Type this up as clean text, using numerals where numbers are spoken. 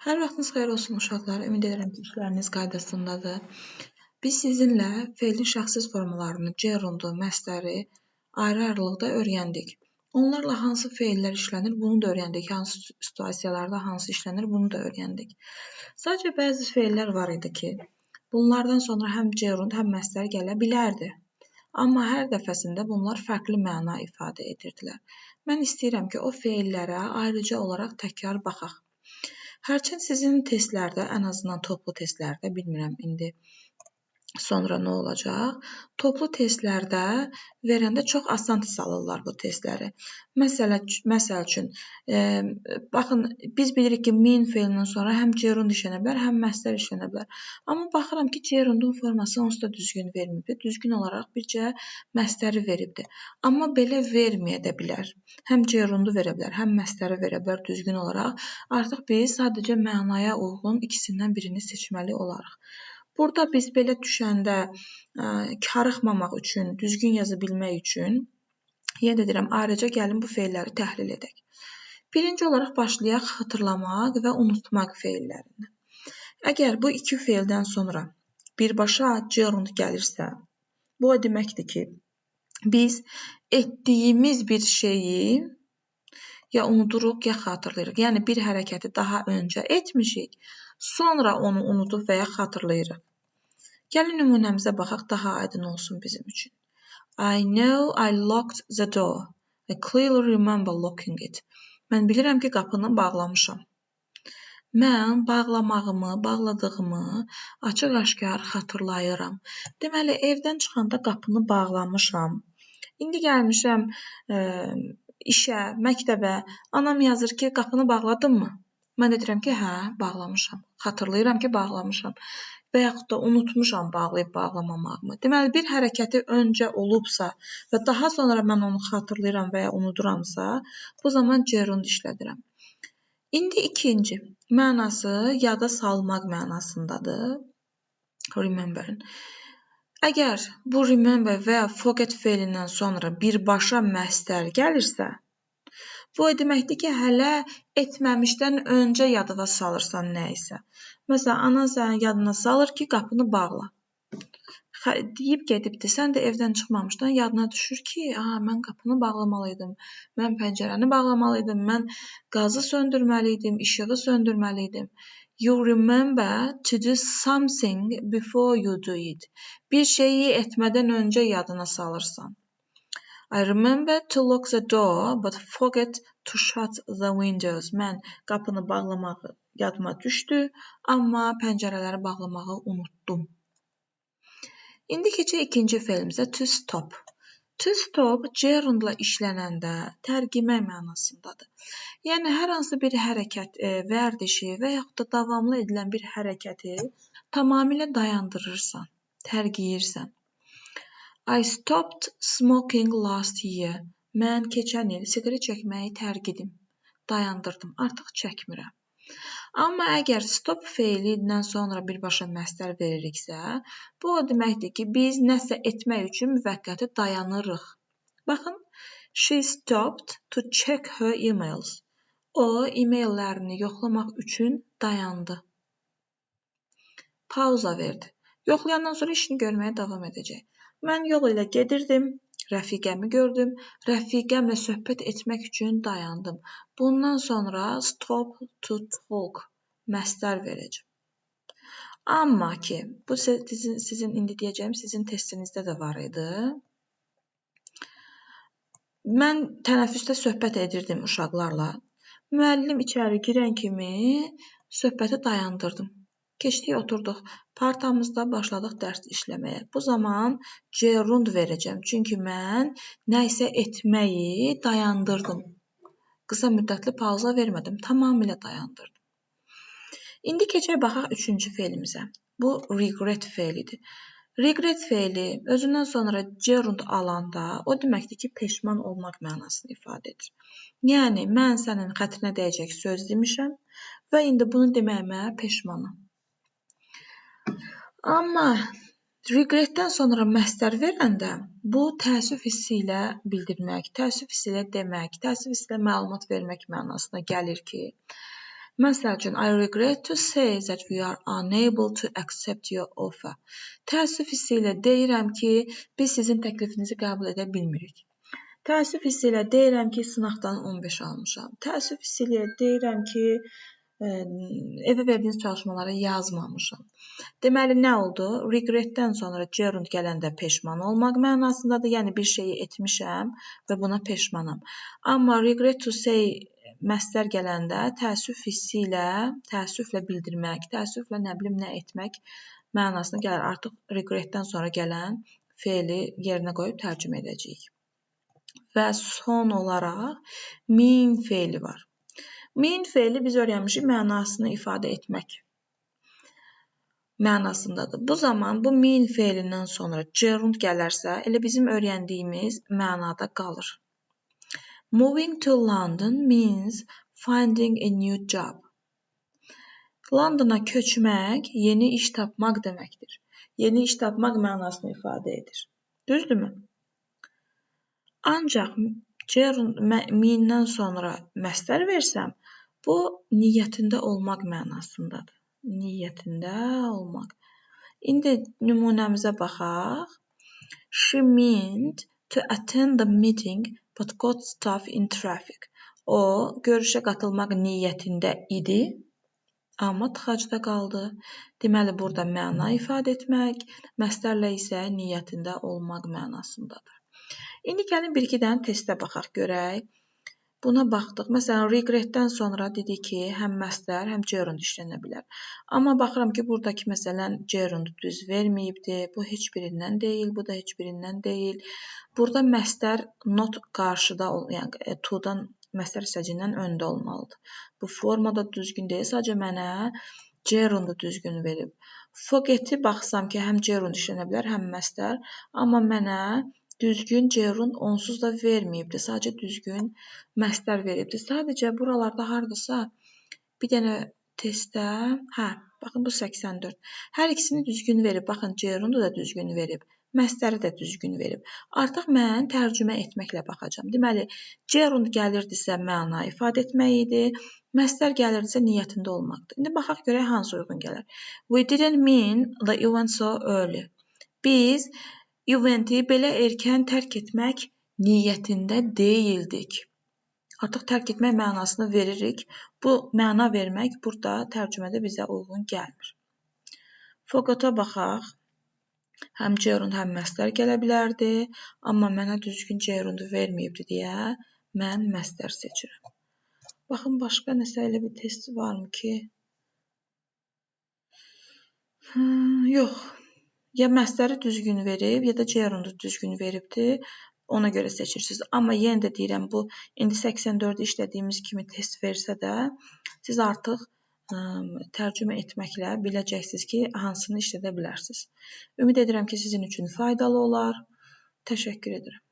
Hər vaxtınız xeyir olsun uşaqlar. Ümid edirəm ki, işləriniz qaydasındadır. Biz sizinlə fe'lin şəxsiz formalarını, gerundu, məsdəri ayrı-ayrılıqda öyrəndik. Onlarla hansı fe'llər işlənir, bunu da öyrəndik. Hansı situasiyalarda hansı işlənir, bunu da öyrəndik. Sadəcə bəzi fe'llər var idi ki, bunlardan sonra həm gerund, həm məsdər gələ bilərdi. Amma hər dəfəsində bunlar fərqli məna ifadə edirdilər. Mən istəyirəm ki, o fe'llərə ayrıca olaraq təkrar baxaq. Hərçənd sizin testlərdə, ən azından toplu testlərdə, bilmirəm indi sonra nə olacaq, toplu testlərdə verəndə çox asan salırlar bu testləri. Məsəl üçün, baxın, biz bilirik ki, mean fe'lindən sonra həm gerund işlənə bilər, həm məsdər işlənə bilər. Amma baxıram ki, gerundun forması onsuz da düzgün verməyibdir. Düzgün olaraq bircə məsdəri veribdir. Amma belə verməyə də bilər. Həm gerundu verə bilər, həm məsdəri verə bilər düzgün olaraq. Artıq biz sadəcə mənaya uyğun ikisindən birini seçməli olarıq. Burada biz belə düşəndə karıxmamaq üçün, düzgün yaza bilmək üçün, yenə də deyirəm, ayrıca gəlin bu fe'lləri təhlil edək. Birinci olaraq başlayaq xatırlamaq və unutmaq fe'llərindən. Əgər bu iki fe'ldən sonra birbaşa gerund gəlirsə, bu o deməkdir ki, biz etdiyimiz bir şeyi ya unuduruq, ya xatırlayırıq. Yəni, bir hərəkəti daha öncə etmişik, sonra onu unudub və ya xatırlayırıq. Gəlin nümunəmizə baxaq, daha aydın olsun bizim üçün. I know I locked the door. I clearly remember locking it. Mən bilirəm ki, qapını bağlamışam. Mən bağladığımı açıq-aşkar xatırlayıram. Deməli, evdən çıxanda qapını bağlamışam. İndi gəlmişəm işə, məktəbə. Anam yazır ki, qapını bağladın mı? Mən də deyirəm ki, hə, bağlamışam. Xatırlayıram ki, bağlamışam. Və yaxud da unutmuşam bağlayıb bağlamamağımı. Deməli, bir hərəkəti öncə olubsa və daha sonra mən onu xatırlayıram və ya unuduramsa, bu zaman gerund işlədirəm. İndi ikinci mənası yada salmaq mənasındadır. Rememberin. Əgər bu remember və ya forget fe'lindən sonra birbaşa məsdər gəlirsə, bu o deməkdir ki, hələ etməmişdən öncə yadına salırsan nə isə. Məsələn, anan sənin yadına salır ki, qapını bağla. Deyib gedibdir, sən də evdən çıxmamışdan yadına düşür ki, mən qapını bağlamalıydım, mən pəncərəni bağlamalıydım, mən qazı söndürməliydim, işığı söndürməliydim. You remember to do something before you do it. Bir şeyi etmədən öncə yadına salırsan. I remember to lock the door, but forget to shut the windows. Mən qapını bağlamağı yadıma düşdü, amma pəncərələri bağlamağı unutdum. İndi keçək ikinci fe'limizə, to stop. To stop gerundla işlənəndə tərgimək mənasındadır. Yəni, hər hansı bir hərəkət, vərdişi və yaxud da davamlı edilən bir hərəkəti tamamilə dayandırırsan, tərgiyirsən. I stopped smoking last year. Mən keçən il siqaret çəkməyi tərgidim, dayandırdım, artıq çəkmirəm. Amma əgər stop fe'lindən sonra birbaşa məsdər veririksə, bu o deməkdir ki, biz nəsə etmək üçün müvəqqəti dayanırıq. Baxın, she stopped to check her emails. O, e-maillərini yoxlamaq üçün dayandı. Pauza verdi. Yoxlayandan sonra işini görməyə davam edəcək. Mən yol ilə gedirdim, rəfiqəmi gördüm, rəfiqəmlə söhbət etmək üçün dayandım. Bundan sonra stop to talk məsdər verəcəm. Amma ki, bu sizin indi deyəcəyim sizin testinizdə də var idi. Mən tənəffüsdə söhbət edirdim uşaqlarla. Müəllim içəri girən kimi söhbəti dayandırdım. Keçdik, oturduq. Partamızda başladıq dərs işləməyə. Bu zaman gerund verəcəm. Çünki mən nə isə etməyi dayandırdım. Qısa müddətli pauza vermədim. Tamamilə dayandırdım. İndi keçək baxaq üçüncü fe'limizə. Bu regret fe'lidir. Regret fe'li özündən sonra gerund alanda o deməkdir ki, peşman olmaq mənasını ifadə edir. Yəni, mən sənin xətrinə dəyəcək söz demişəm və indi bunu deməyimə peşmanam. Amma regretdən sonra məsdər verəndə bu təəssüf hissi ilə bildirmək, təəssüf hissi ilə demək, təəssüf hissi ilə məlumat vermək mənasına gəlir ki, Məsəl üçün, I regret to say that we are unable to accept your offer. Təəssüf hissi ilə deyirəm ki, biz sizin təklifinizi qəbul edə bilmirik. Təəssüf hissi ilə deyirəm ki, sınaqdan 15 almışam. Təəssüf hissi ilə deyirəm ki, evə verdiyiniz çalışmaları yazmamışam. Deməli, nə oldu? Regretdən sonra gerund gələndə peşman olmaq mənasındadır. Yəni, bir şeyi etmişəm və buna peşmanam. Amma regret to say məstər gələndə təəssüf hissi ilə, təəssüflə bildirmək, təəssüflə nə bilim nə etmək mənasına gəlir. Artıq regretdən sonra gələn feili yerinə qoyub tərcümə edəcəyik. Və son olaraq mean feili var. Mean feili biz öyrənmişik mənasını ifadə etmək mənasındadır. Bu zaman bu mean feilindən sonra gerund gələrsə, elə bizim öyrəndiyimiz mənada qalır. Moving to London means finding a new job. Londona köçmək yeni iş tapmaq deməkdir. Yeni iş tapmaq mənasını ifadə edir. Düzdürmü? Ancaq mean-dən sonra məstər versəm, bu niyyətində olmaq mənasındadır. Niyyətində olmaq. İndi nümunəmizə baxaq. She meant to attend the meeting but got stuck in traffic. O, görüşə qatılmaq niyyətində idi, amma tıxacda qaldı. Deməli, burada məna ifadə etmək, məstərlə isə niyyətində olmaq mənasındadır. İndi gəlin bir-iki dənə testə baxaq, görək. Buna baxdıq. Məsələn, regretdən sonra dedik ki, həm məstər, həm gerund işlənə bilər. Amma baxıram ki, buradakı məsələn gerundu düz verməyibdi. Bu heç birindən deyil, bu da heç birindən deyil. Burada məstər not qarşıda, yəni to-dan məstər hissəcindən öndə olmalıdır. Bu formada düzgün deyil, sadəcə mənə gerundu düzgün verib. Forget-i baxsam ki, həm gerund işlənə bilər, həm məstər, amma mənə düzgün gerund onsuz da verməyibdi. Sadəcə düzgün məstər veribdi. Sadəcə buralarda hardasa bir dənə testdə, baxın bu 84. Hər ikisini düzgün verib. Baxın gerundu da düzgün verib. Məstəri də düzgün verib. Artıq mən tərcümə etməklə baxacağam. Deməli, gerund gəlirdisə məna ifadə etmək idi. Məstər gəlirdisə niyyətində olmaqdır. İndi baxaq görək hansı uyğun gəlir. We didn't mean the event so early. Biz eventi belə erkən tərk etmək niyyətində deyildik. Artıq tərk etmək mənasını veririk. Bu məna vermək burada tərcümədə bizə uyğun gəlmir. Forgot-a baxaq. Həm gerund, həm məstər gələ bilərdi. Amma mənə düzgün gerundu verməyibdi deyə mən məstər seçirəm. Baxın, başqa nəsə elə bir test varmı ki? Yox. Ya məstəri düzgün verib, ya da gerundu düzgün veribdi. Ona görə seçirsiniz. Amma yenə də deyirəm, bu indi 84-ü işlədiyimiz kimi test versə də, siz artıq tərcümə etməklə biləcəksiniz ki, hansını işlədə bilərsiniz. Ümid edirəm ki, sizin üçün faydalı olar. Təşəkkür edirəm.